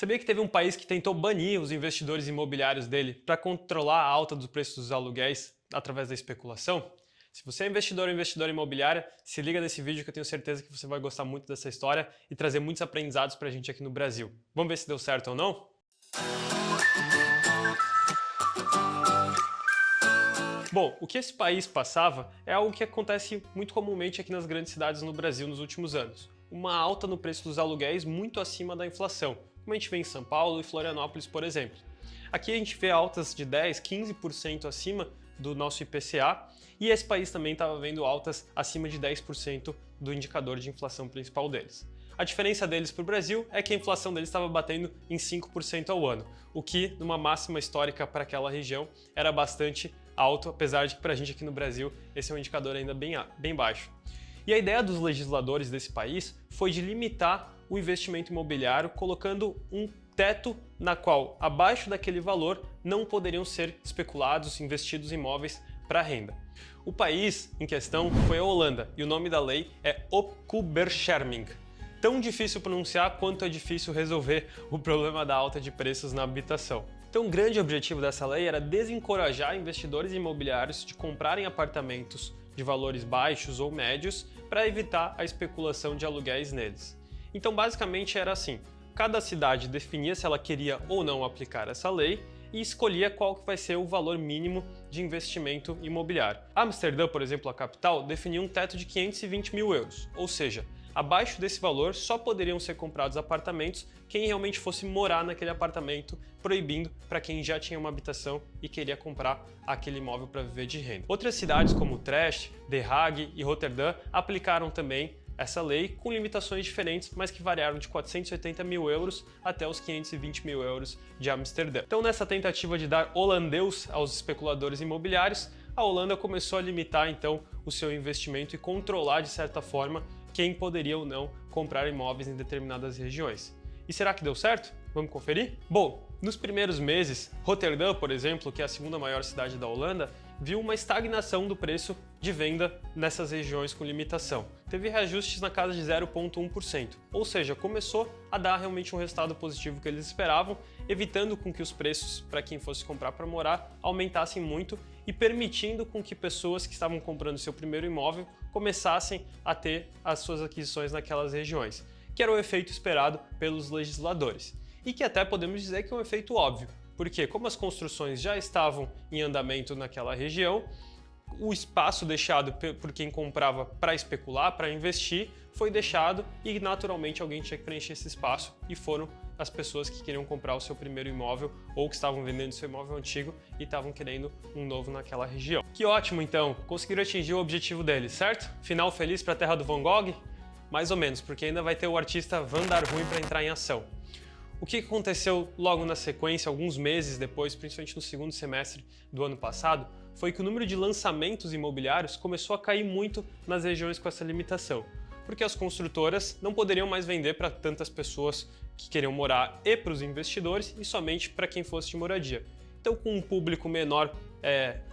Sabia que teve um país que tentou banir os investidores imobiliários dele para controlar a alta dos preços dos aluguéis através da especulação? Se você é investidor ou investidora imobiliária, se liga nesse vídeo que eu tenho certeza que você vai gostar muito dessa história e trazer muitos aprendizados para a gente aqui no Brasil. Vamos ver se deu certo ou não? Bom, o que esse país passava é algo que acontece muito comumente aqui nas grandes cidades no Brasil nos últimos anos. Uma alta no preço dos aluguéis muito acima da inflação, como a gente vê em São Paulo e Florianópolis, por exemplo. Aqui a gente vê altas de 10, 15% acima do nosso IPCA e esse país também estava vendo altas acima de 10% do indicador de inflação principal deles. A diferença deles para o Brasil é que a inflação deles estava batendo em 5% ao ano, o que, numa máxima histórica para aquela região, era bastante alto, apesar de que para a gente aqui no Brasil esse é um indicador ainda bem baixo. E a ideia dos legisladores desse país foi de limitar o investimento imobiliário, colocando um teto na qual, abaixo daquele valor, não poderiam ser especulados, investidos imóveis para renda. O país em questão foi a Holanda, e o nome da lei é Opkoopbescherming. Tão difícil pronunciar quanto é difícil resolver o problema da alta de preços na habitação. Então, o grande objetivo dessa lei era desencorajar investidores imobiliários de comprarem apartamentos de valores baixos ou médios para evitar a especulação de aluguéis neles. Então, basicamente era assim: cada cidade definia se ela queria ou não aplicar essa lei e escolhia qual que vai ser o valor mínimo de investimento imobiliário. Amsterdã, por exemplo, a capital, definia um teto de 520 mil euros, ou seja, abaixo desse valor só poderiam ser comprados apartamentos quem realmente fosse morar naquele apartamento, proibindo para quem já tinha uma habitação e queria comprar aquele imóvel para viver de renda. Outras cidades como Utrecht, Den Haag e Roterdã aplicaram também essa lei com limitações diferentes, mas que variaram de 480 mil euros até os 520 mil euros de Amsterdã. Então, nessa tentativa de dar holandês aos especuladores imobiliários, a Holanda começou a limitar então o seu investimento e controlar de certa forma quem poderia ou não comprar imóveis em determinadas regiões. E será que deu certo? Vamos conferir? Bom, nos primeiros meses, Roterdã, por exemplo, que é a segunda maior cidade da Holanda, viu uma estagnação do preço de venda nessas regiões com limitação. Teve reajustes na casa de 0,1%, ou seja, começou a dar realmente um resultado positivo que eles esperavam, evitando com que os preços para quem fosse comprar para morar aumentassem muito e permitindo com que pessoas que estavam comprando seu primeiro imóvel começassem a ter as suas aquisições naquelas regiões, que era o efeito esperado pelos legisladores. E que até podemos dizer que é um efeito óbvio, porque como as construções já estavam em andamento naquela região, o espaço deixado por quem comprava para especular, para investir, foi deixado e naturalmente alguém tinha que preencher esse espaço e foram as pessoas que queriam comprar o seu primeiro imóvel ou que estavam vendendo seu imóvel antigo e estavam querendo um novo naquela região. Que ótimo então, conseguiram atingir o objetivo deles, certo? Final feliz para a terra do Van Gogh? Mais ou menos, porque ainda vai ter o artista Van der Rohe para entrar em ação. O que aconteceu logo na sequência, alguns meses depois, principalmente no segundo semestre do ano passado, foi que o número de lançamentos imobiliários começou a cair muito nas regiões com essa limitação, porque as construtoras não poderiam mais vender para tantas pessoas que queriam morar e para os investidores e somente para quem fosse de moradia. Então, com um público menor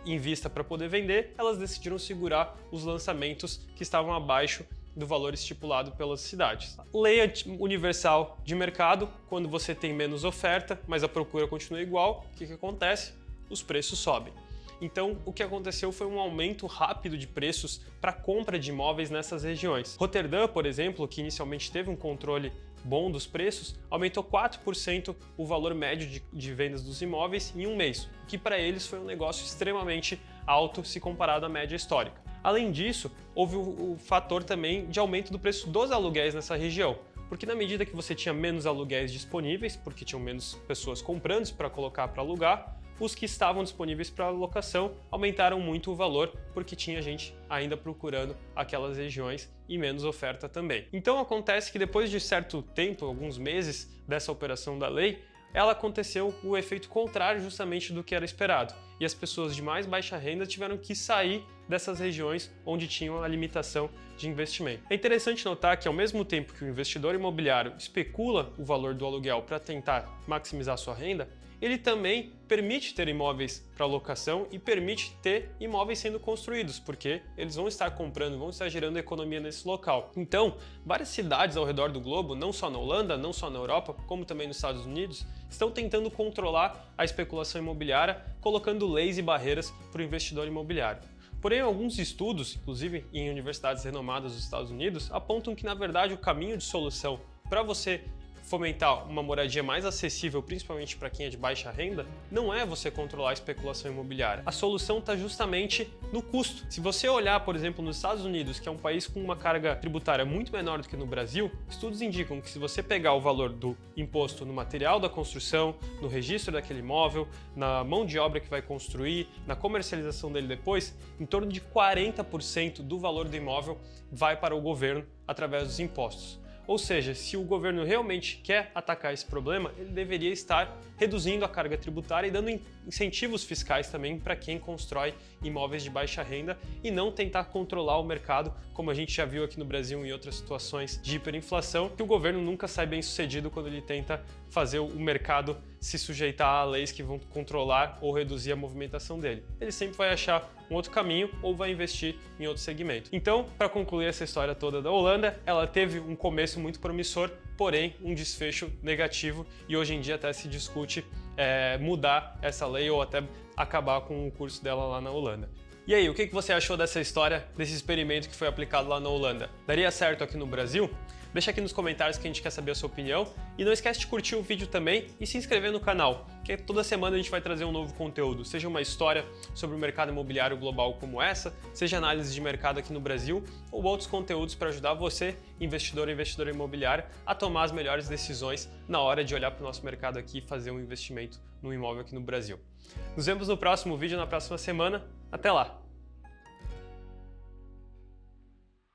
em vista para poder vender, elas decidiram segurar os lançamentos que estavam abaixo do valor estipulado pelas cidades. Lei universal de mercado: quando você tem menos oferta, mas a procura continua igual, o que acontece? Os preços sobem. Então, o que aconteceu foi um aumento rápido de preços para compra de imóveis nessas regiões. Roterdã, por exemplo, que inicialmente teve um controle bom dos preços, aumentou 4% o valor médio de vendas dos imóveis em um mês, o que para eles foi um negócio extremamente alto se comparado à média histórica. Além disso, houve o fator também de aumento do preço dos aluguéis nessa região, porque na medida que você tinha menos aluguéis disponíveis, porque tinham menos pessoas comprando para colocar para alugar, os que estavam disponíveis para locação aumentaram muito o valor, porque tinha gente ainda procurando aquelas regiões e menos oferta também. Então acontece que depois de certo tempo, alguns meses dessa operação da lei, ela aconteceu o efeito contrário justamente do que era esperado, e as pessoas de mais baixa renda tiveram que sair dessas regiões onde tinham a limitação de investimento. É interessante notar que ao mesmo tempo que o investidor imobiliário especula o valor do aluguel para tentar maximizar sua renda, ele também permite ter imóveis para locação e permite ter imóveis sendo construídos, porque eles vão estar comprando, vão estar gerando economia nesse local. Então, várias cidades ao redor do globo, não só na Holanda, não só na Europa, como também nos Estados Unidos, estão tentando controlar a especulação imobiliária, colocando leis e barreiras para o investidor imobiliário. Porém, alguns estudos, inclusive em universidades renomadas dos Estados Unidos, apontam que, na verdade, o caminho de solução para você fomentar uma moradia mais acessível, principalmente para quem é de baixa renda, não é você controlar a especulação imobiliária. A solução está justamente no custo. Se você olhar, por exemplo, nos Estados Unidos, que é um país com uma carga tributária muito menor do que no Brasil, estudos indicam que se você pegar o valor do imposto no material da construção, no registro daquele imóvel, na mão de obra que vai construir, na comercialização dele depois, em torno de 40% do valor do imóvel vai para o governo através dos impostos. Ou seja, se o governo realmente quer atacar esse problema, ele deveria estar reduzindo a carga tributária e dando incentivos fiscais também para quem constrói imóveis de baixa renda e não tentar controlar o mercado, como a gente já viu aqui no Brasil em outras situações de hiperinflação, que o governo nunca sai bem sucedido quando ele tenta fazer o mercado se sujeitar a leis que vão controlar ou reduzir a movimentação dele. Ele sempre vai achar um outro caminho ou vai investir em outro segmento. Então, para concluir essa história toda da Holanda, ela teve um começo muito promissor, porém um desfecho negativo e hoje em dia até se discute mudar essa lei ou até acabar com o curso dela lá na Holanda. E aí, o que você achou dessa história, desse experimento que foi aplicado lá na Holanda? Daria certo aqui no Brasil? Deixa aqui nos comentários que a gente quer saber a sua opinião e não esquece de curtir o vídeo também e se inscrever no canal, que toda semana a gente vai trazer um novo conteúdo, seja uma história sobre o mercado imobiliário global como essa, seja análise de mercado aqui no Brasil ou outros conteúdos para ajudar você, investidor e investidora imobiliária, a tomar as melhores decisões na hora de olhar para o nosso mercado aqui e fazer um investimento no imóvel aqui no Brasil. Nos vemos no próximo vídeo na próxima semana. Até lá!